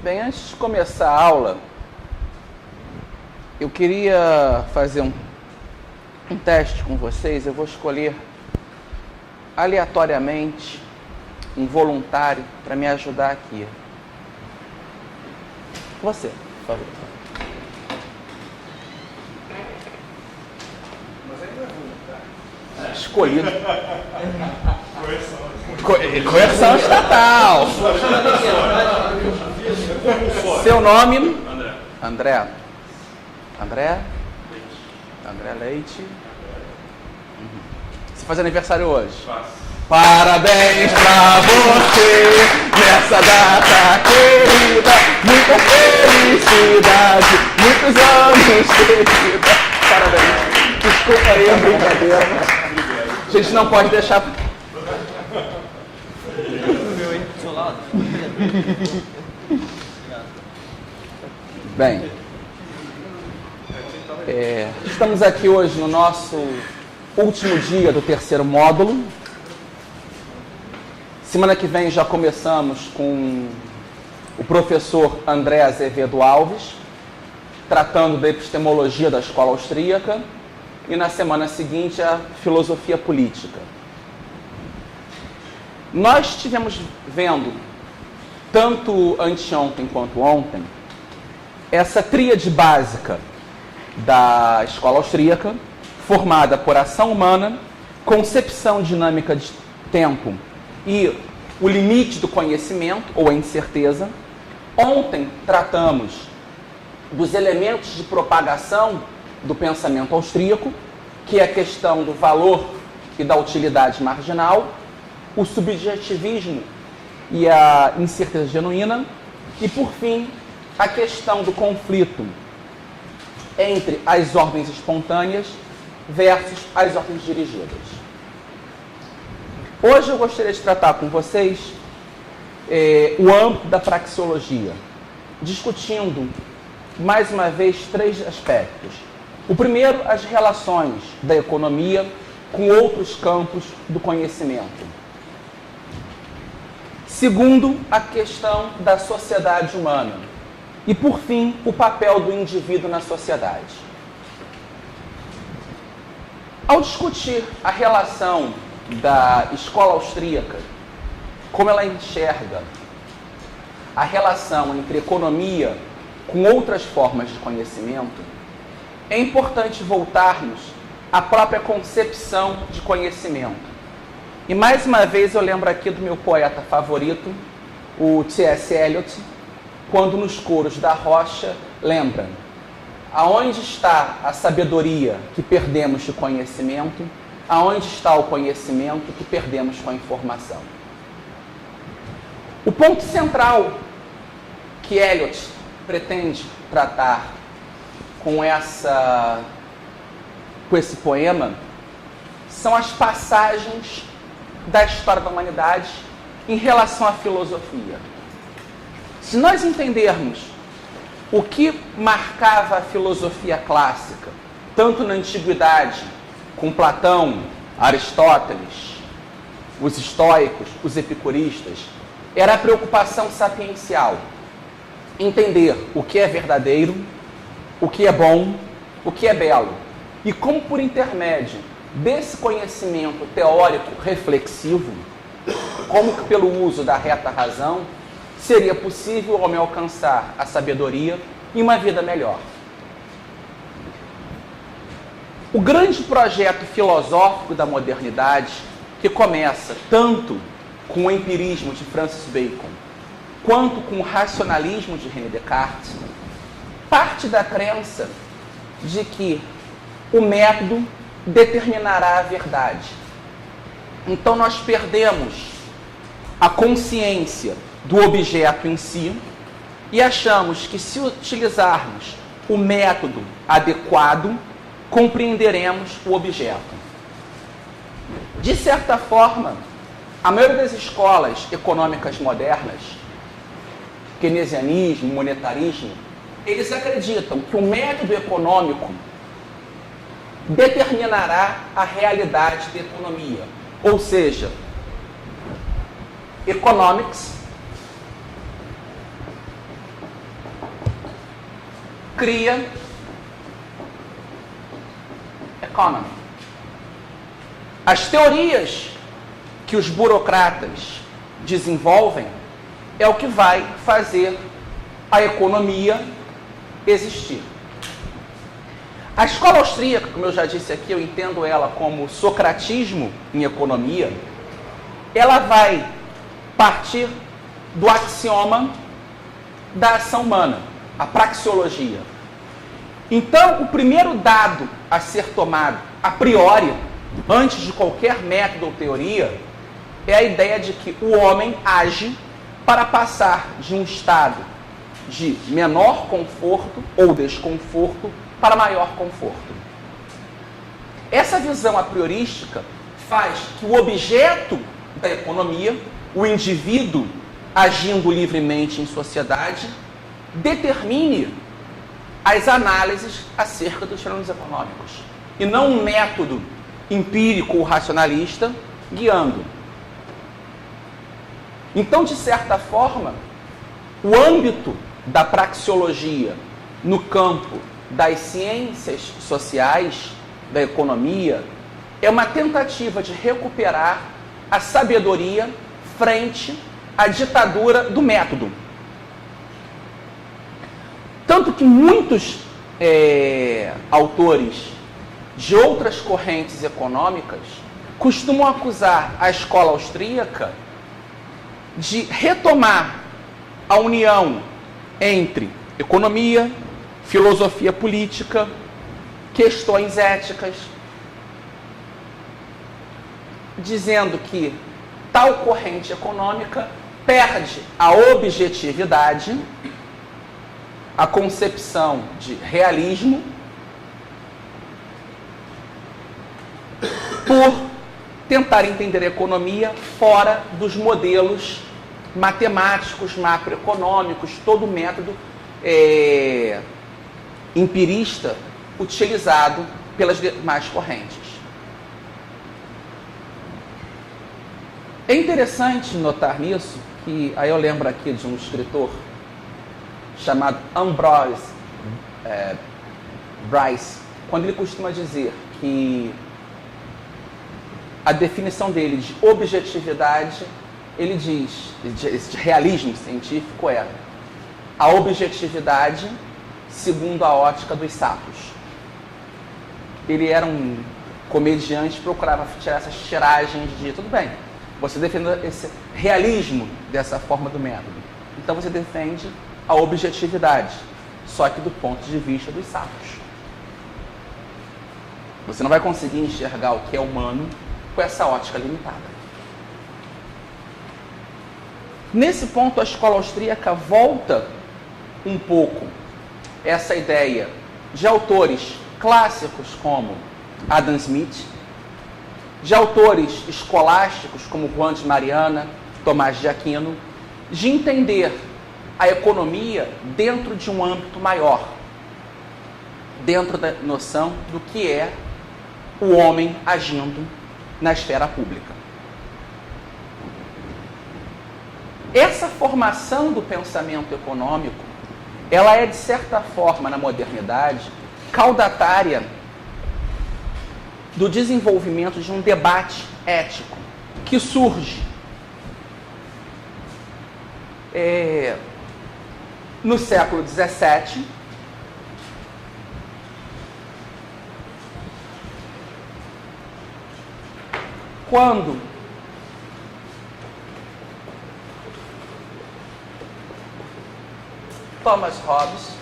Bem, antes de começar a aula, eu queria fazer um teste com vocês. Eu vou escolher aleatoriamente um voluntário para me ajudar aqui. Você, por favor. Mas ainda é voluntário. Escolhido. Coerção. Coerção estatal. Seu nome? André. André Leite. Você faz aniversário hoje? Faço. Parabéns pra você nessa data querida. Muita felicidade, muitos anos de vida. Parabéns. Desculpa aí a brincadeira. A gente não pode deixar... Bem, estamos aqui hoje no nosso último dia do terceiro módulo. Semana que vem já começamos com o professor André Azevedo Alves, tratando da epistemologia da escola austríaca, e na semana seguinte a filosofia política. Nós estivemos vendo, tanto anteontem quanto ontem, essa tríade básica da escola austríaca, formada por ação humana, concepção dinâmica de tempo e o limite do conhecimento, ou a incerteza. Ontem tratamos dos elementos de propagação do pensamento austríaco, que é a questão do valor e da utilidade marginal, o subjetivismo e a incerteza genuína, e, por fim, a questão do conflito entre as ordens espontâneas versus as ordens dirigidas. Hoje eu gostaria de tratar com vocês o âmbito da praxeologia, discutindo, mais uma vez, três aspectos. O primeiro, as relações da economia com outros campos do conhecimento. Segundo, a questão da sociedade humana. E, por fim, o papel do indivíduo na sociedade. Ao discutir a relação da escola austríaca, como ela enxerga a relação entre economia com outras formas de conhecimento, é importante voltarmos à própria concepção de conhecimento. E, mais uma vez, eu lembro aqui do meu poeta favorito, o T.S. Eliot, quando nos coros da Rocha lembra: aonde está a sabedoria que perdemos de conhecimento, aonde está o conhecimento que perdemos com a informação. O ponto central que Eliot pretende tratar com esse poema são as passagens da história da humanidade em relação à filosofia. Se nós entendermos o que marcava a filosofia clássica, tanto na antiguidade, com Platão, Aristóteles, os estoicos, os epicuristas, era a preocupação sapiencial. Entender o que é verdadeiro, o que é bom, o que é belo. E como, por intermédio desse conhecimento teórico reflexivo, como que pelo uso da reta razão, seria possível o homem alcançar a sabedoria e uma vida melhor. O grande projeto filosófico da modernidade, que começa tanto com o empirismo de Francis Bacon, quanto com o racionalismo de René Descartes, parte da crença de que o método determinará a verdade. Então nós perdemos a consciência do objeto em si e achamos que, se utilizarmos o método adequado, compreenderemos o objeto. De certa forma, a maioria das escolas econômicas modernas, keynesianismo, monetarismo, eles acreditam que o método econômico determinará a realidade da economia. Ou seja, economics cria economy. As teorias que os burocratas desenvolvem é o que vai fazer a economia existir. A escola austríaca, como eu já disse aqui, eu entendo ela como socratismo em economia, ela vai partir do axioma da ação humana, a praxeologia. Então, o primeiro dado a ser tomado a priori, antes de qualquer método ou teoria, é a ideia de que o homem age para passar de um estado de menor conforto ou desconforto para maior conforto. Essa visão a priorística faz que o objeto da economia, o indivíduo agindo livremente em sociedade, determine as análises acerca dos fenômenos econômicos, e não um método empírico ou racionalista guiando. Então, de certa forma, o âmbito da praxeologia no campo das ciências sociais, da economia, é uma tentativa de recuperar a sabedoria frente à ditadura do método. Tanto que muitos autores de outras correntes econômicas costumam acusar a escola austríaca de retomar a união entre economia, filosofia política, questões éticas, dizendo que tal corrente econômica perde a objetividade, a concepção de realismo, por tentar entender a economia fora dos modelos matemáticos, macroeconômicos, todo o método empirista utilizado pelas demais correntes. É interessante notar nisso que, aí eu lembro aqui de um escritor chamado Ambrose Bryce, quando ele costuma dizer que a definição dele de objetividade, ele diz, esse realismo científico é a objetividade segundo a ótica dos sapos. Ele era um comediante, procurava tirar essas tiragens de, tudo bem, você defende esse realismo dessa forma do método, então você defende a objetividade, só que do ponto de vista dos sapos. Você não vai conseguir enxergar o que é humano com essa ótica limitada. Nesse ponto, a escola austríaca volta um pouco essa ideia de autores clássicos como Adam Smith, de autores escolásticos como Juan de Mariana, Tomás de Aquino, de entender a economia dentro de um âmbito maior, dentro da noção do que é o homem agindo na esfera pública. Essa formação do pensamento econômico, ela é, de certa forma, na modernidade, caudatária do desenvolvimento de um debate ético que surge no século XVII, quando Thomas Hobbes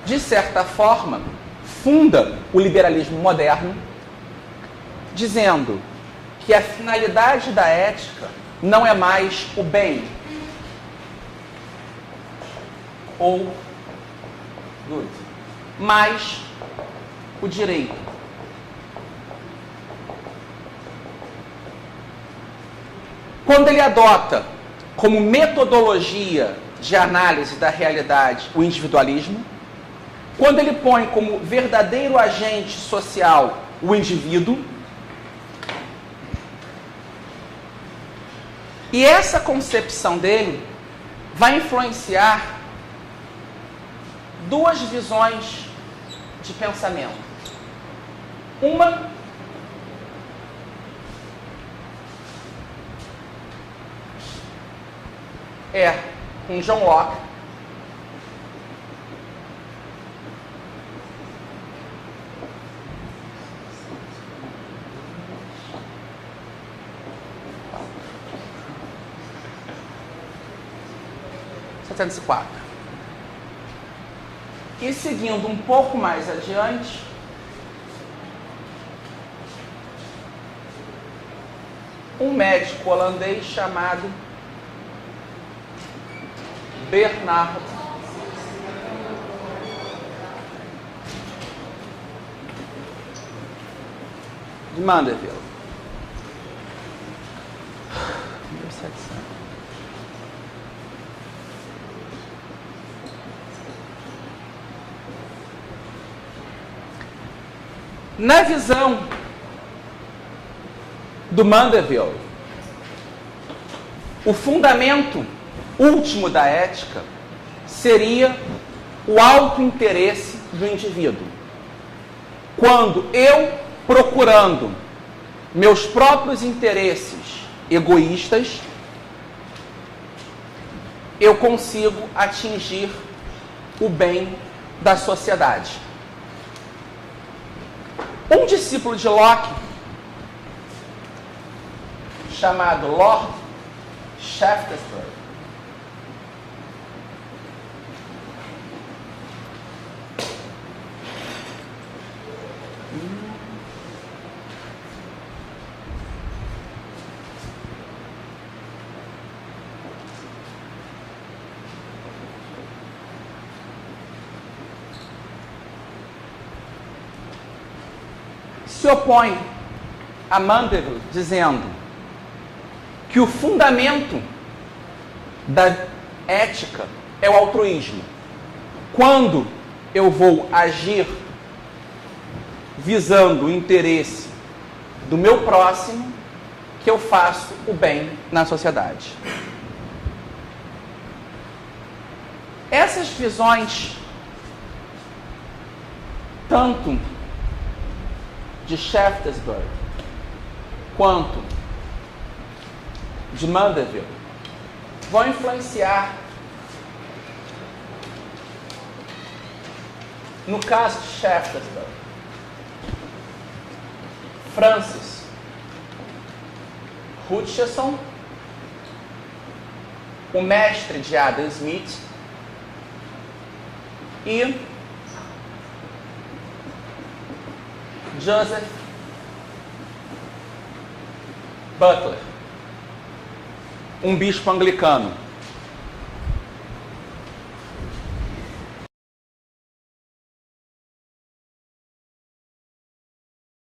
de certa forma funda o liberalismo moderno, dizendo que a finalidade da ética não é mais o bem ou good, mas o direito. Quando ele adota como metodologia de análise da realidade o individualismo, quando ele põe como verdadeiro agente social o indivíduo, e essa concepção dele vai influenciar duas visões de pensamento. Uma é com John Locke, e seguindo um pouco mais adiante, um médico holandês chamado Bernard de Mandeville. 1700. Na visão do Mandeville, o fundamento último da ética seria o autointeresse do indivíduo. Quando eu, procurando meus próprios interesses egoístas, eu consigo atingir o bem da sociedade. Um discípulo de Locke, chamado Lord Shaftesbury, se opõe a Mandeville, dizendo que o fundamento da ética é o altruísmo. Quando eu vou agir visando o interesse do meu próximo, que eu faço o bem na sociedade. Essas visões, tanto de Shaftesbury quanto de Mandeville, vão influenciar, no caso de Shaftesbury, Francis Hutcheson, o mestre de Adam Smith, e Joseph Butler, um bispo anglicano.